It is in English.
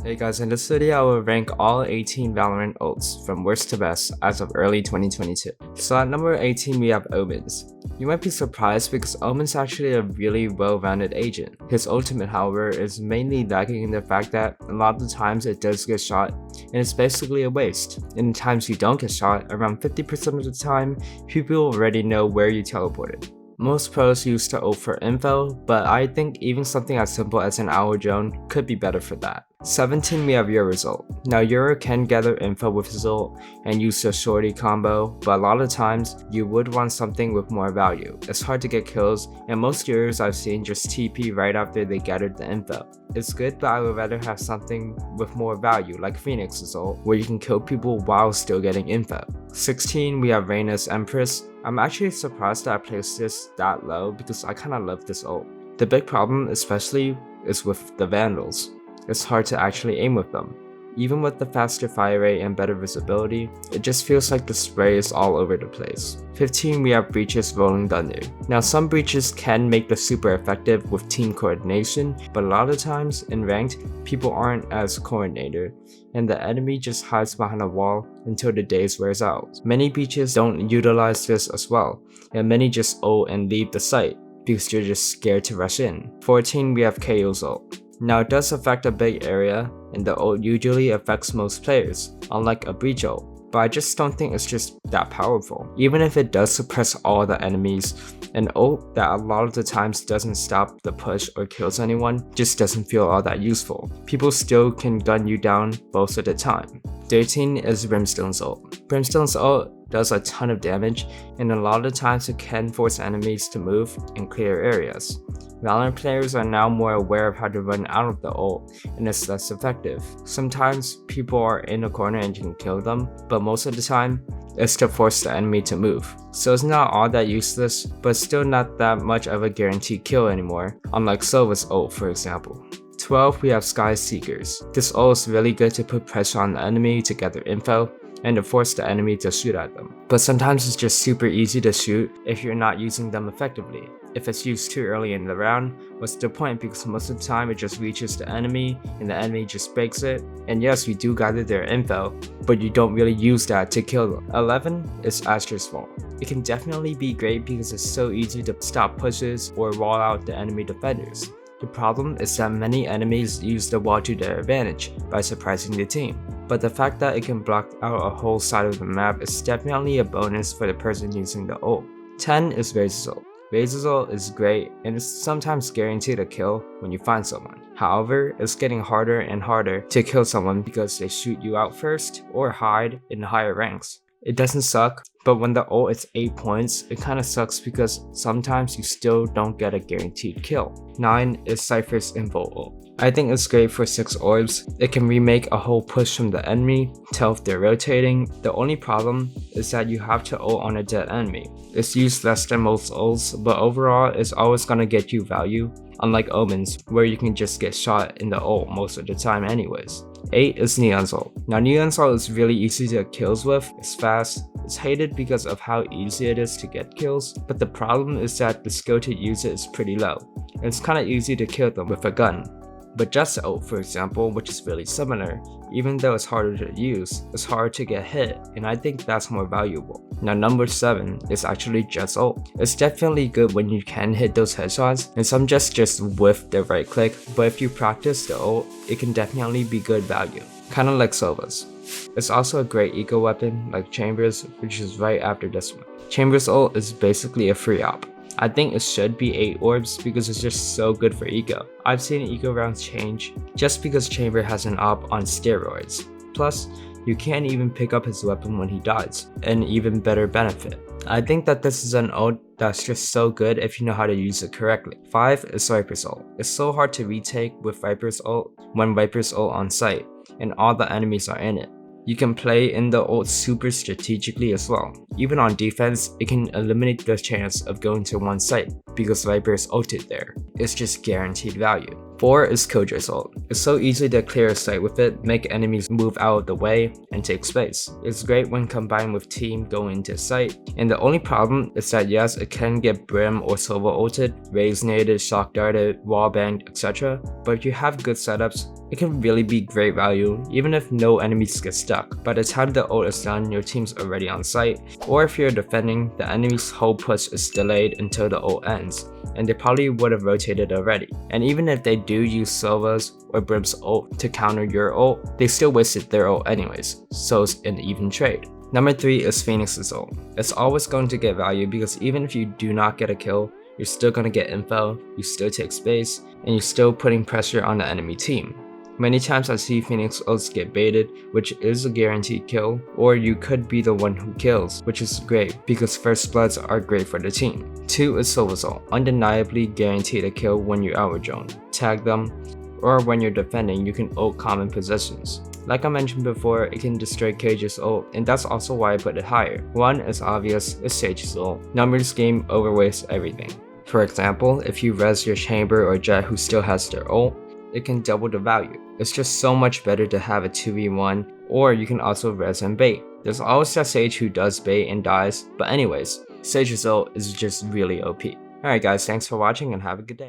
Hey guys, in this video I will rank all 18 Valorant ults from worst to best as of early 2022. So at number 18 we have Omens. You might be surprised because Omen's actually a really well-rounded agent. His ultimate however is mainly lacking in the fact that a lot of the times it does get shot and it's basically a waste. In the times you don't get shot, around 50% of the time, people already know where you teleported. Most pros use the ult for info, but I think even something as simple as an hour drone could be better for that. 17 we have Yoru's ult. Now Yoru can gather info with his ult and use the shorty combo, but a lot of times you would want something with more value. It's hard to get kills and most Yorus I've seen just TP right after they gathered the info. It's good, but I would rather have something with more value like Phoenix's ult where you can kill people while still getting info. 16 we have Reyna's Empress. I'm actually surprised that I placed this that low because I kinda love this ult. The big problem especially is with the Vandals. It's hard to actually aim with them. Even with the faster fire rate and better visibility, it just feels like the spray is all over the place. 15 we have Breach's Rolling Thunder. Now some breaches can make this super effective with team coordination, but a lot of times in ranked, people aren't as coordinated, and the enemy just hides behind a wall until the days wears out. Many breaches don't utilize this as well, and many just ult and leave the site because you're just scared to rush in. 14 we have KO's ult. Now it does affect a big area, and the ult usually affects most players, unlike a breach ult, but I just don't think it's just that powerful. Even if it does suppress all the enemies, an ult that a lot of the times doesn't stop the push or kills anyone just doesn't feel all that useful. People still can gun you down most of the time. 13 is Brimstone's ult. Brimstone's ult does a ton of damage, and a lot of times it can force enemies to move and clear areas. Valorant players are now more aware of how to run out of the ult, and it's less effective. Sometimes people are in a corner and you can kill them, but most of the time, it's to force the enemy to move. So it's not all that useless, but still not that much of a guaranteed kill anymore, unlike Sova's ult for example. 12 we have Sky Seekers. This ult is really good to put pressure on the enemy to gather info, and to force the enemy to shoot at them. But sometimes it's just super easy to shoot if you're not using them effectively. If it's used too early in the round, what's the point, because most of the time it just reaches the enemy and the enemy just breaks it. And yes, you do gather their info, but you don't really use that to kill them. 11 is Astra's Vault. It can definitely be great because it's so easy to stop pushes or wall out the enemy defenders. The problem is that many enemies use the wall to their advantage by surprising the team. But the fact that it can block out a whole side of the map is definitely a bonus for the person using the ult. 10 is Razor's ult. Razor's ult is great and is sometimes guaranteed a kill when you find someone. However, it's getting harder and harder to kill someone because they shoot you out first or hide in the higher ranks. It doesn't suck, but when the ult is 8 points, it kinda sucks because sometimes you still don't get a guaranteed kill. 9 is Cypher's Involt ult. I think it's great for 6 orbs. It can remake a whole push from the enemy, tell if they're rotating. The only problem is that you have to ult on a dead enemy. It's used less than most ults, but overall it's always gonna get you value, unlike Omens where you can just get shot in the ult most of the time anyways. 8 is Neon's ult. Now Neon's ult is really easy to get kills with, it's fast, it's hated because of how easy it is to get kills, but the problem is that the skill to use it is pretty low, and it's kinda easy to kill them with a gun. But Jet's ult for example, which is really similar, even though it's harder to use, it's hard to get hit, and I think that's more valuable. Now number 7 is actually Jet's ult. It's definitely good when you can hit those headshots, and some just whiff the right click, but if you practice the ult, it can definitely be good value, kinda like Sova's. It's also a great eco weapon like Chamber's, which is right after this one. Chamber's ult is basically a free op. I think it should be 8 orbs because it's just so good for eco. I've seen eco rounds change just because Chamber has an op on steroids. Plus, you can't even pick up his weapon when he dies, an even better benefit. I think that this is an ult that's just so good if you know how to use it correctly. 5 is Viper's ult. It's so hard to retake with Viper's ult when Viper's ult on site and all the enemies are in it. You can play in the ult super strategically as well. Even on defense, it can eliminate the chance of going to one site. because Viper's ulted there. It's just guaranteed value. 4 is Koja's ult. It's so easy to clear a site with it, make enemies move out of the way, and take space. It's great when combined with team going into site, and the only problem is that yes, it can get Brim or Silva ulted, raise naded, shock darted, wallbanged, etc. But if you have good setups, it can really be great value even if no enemies get stuck. By the time the ult is done, your team's already on site, or if you're defending, the enemy's whole push is delayed until the ult ends, and they probably would have rotated already. And even if they do use Silva's or Brim's ult to counter your ult, they still wasted their ult anyways, so it's an even trade. Number 3 is Phoenix's ult. It's always going to get value because even if you do not get a kill, you're still going to get info, you still take space, and you're still putting pressure on the enemy team. Many times I see Phoenix ults get baited, which is a guaranteed kill, or you could be the one who kills, which is great because first bloods are great for the team. 2 is Silva's ult, undeniably guaranteed a kill when you hour drone, tag them, or when you're defending you can ult common positions. Like I mentioned before, it can destroy Cage's ult, and that's also why I put it higher. 1 is obvious, it's Sage's ult. Numbers game overweights everything. For example, if you res your chamber or jet who still has their ult, it can double the value. It's just so much better to have a 2v1, or you can also res and bait. There's always that Sage who does bait and dies, but anyways, Sage's ult is just really OP. Alright guys, thanks for watching and have a good day.